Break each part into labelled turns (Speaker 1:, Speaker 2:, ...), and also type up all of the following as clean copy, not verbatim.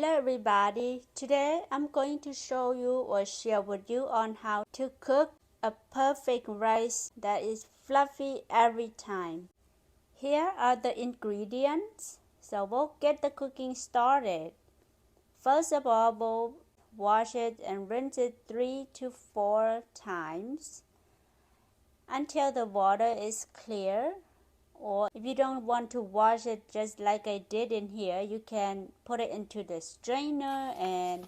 Speaker 1: Hello everybody, today I'm going to show you or share with you on how to cook a perfect rice that is fluffy every time. Here are the ingredients, so we'll get the cooking started. First of all, we'll wash it and rinse it 3 to 4 times until the water is clear. Or if you don't want to wash it just like I did in here, you can put it into the strainer and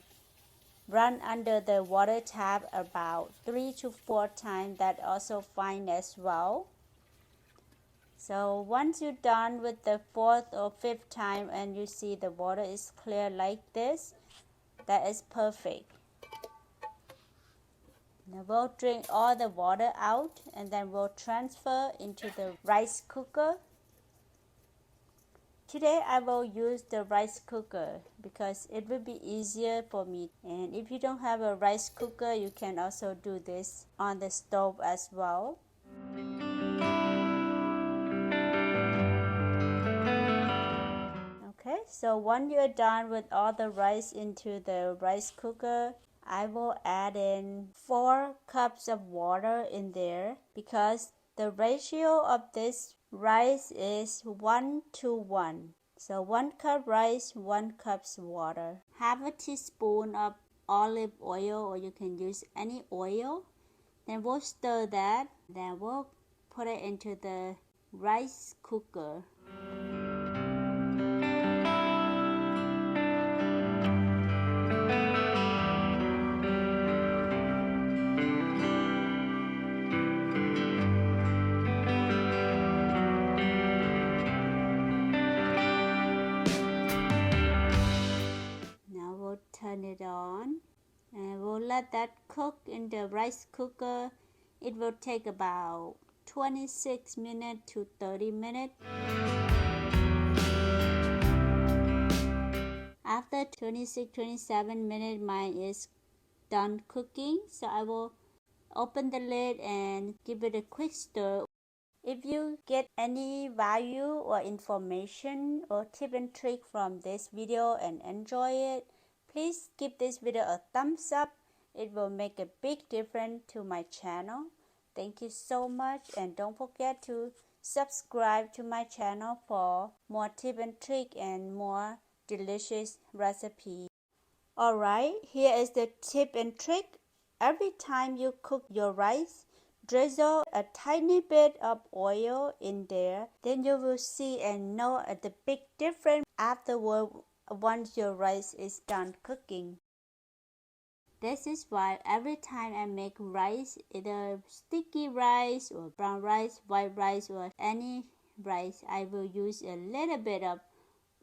Speaker 1: run under the water tap about 3 to 4 times. That's also fine as well. So once you're done with the 4th or 5th time and you see the water is clear like this, that is perfect. Now we'll drain all the water out and then we'll transfer into the rice cooker. Today I will use the rice cooker because it will be easier for me. And if you don't have a rice cooker, you can also do this on the stove as well. Okay, so once you're done with all the rice into the rice cooker, I will add in 4 cups of water in there because the ratio of this rice is 1 to 1. So 1 cup rice, 1 cup water. Half a teaspoon of olive oil, or you can use any oil. Then we'll stir that. Then we'll put it into the rice cooker. Turn it on and we'll let that cook in the rice cooker. It will take about 26 minutes to 30 minutes. After 26-27 minutes, mine is done cooking, so I will open the lid and give it a quick stir. If you get any value or information or tip and trick from this video and enjoy it, please give this video a thumbs up. It will make a big difference to my channel. Thank you so much, and don't forget to subscribe to my channel for more tip and trick and more delicious recipes. Alright, here is the tip and trick. Every time you cook your rice, drizzle a tiny bit of oil in there. Then you will see and know the big difference afterward once your rice is done cooking. This is why every time I make rice, either sticky rice or brown rice, white rice or any rice, I will use a little bit of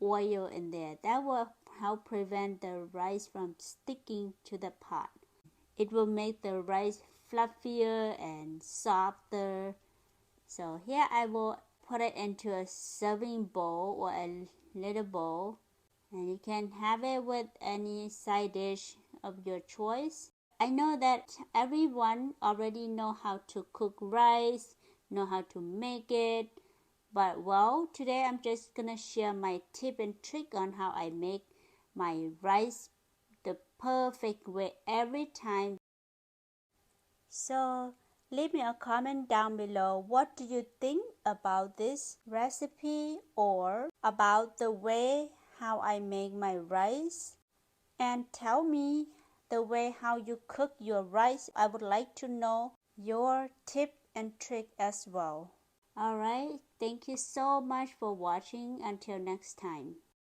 Speaker 1: oil in there. That will help prevent the rice from sticking to the pot. It will make the rice fluffier and softer. So here I will put it into a serving bowl or a little bowl. And you can have it with any side dish of your choice. I know that everyone already know how to cook rice, know how to make it. But well, today I'm just gonna share my tip and trick on how I make my rice the perfect way every time. So leave me a comment down below. What do you think about this recipe or about the way how I make my rice? And tell me the way how you cook your rice. I would like to know your tip and trick as well. Alright, thank you so much for watching. Until next time.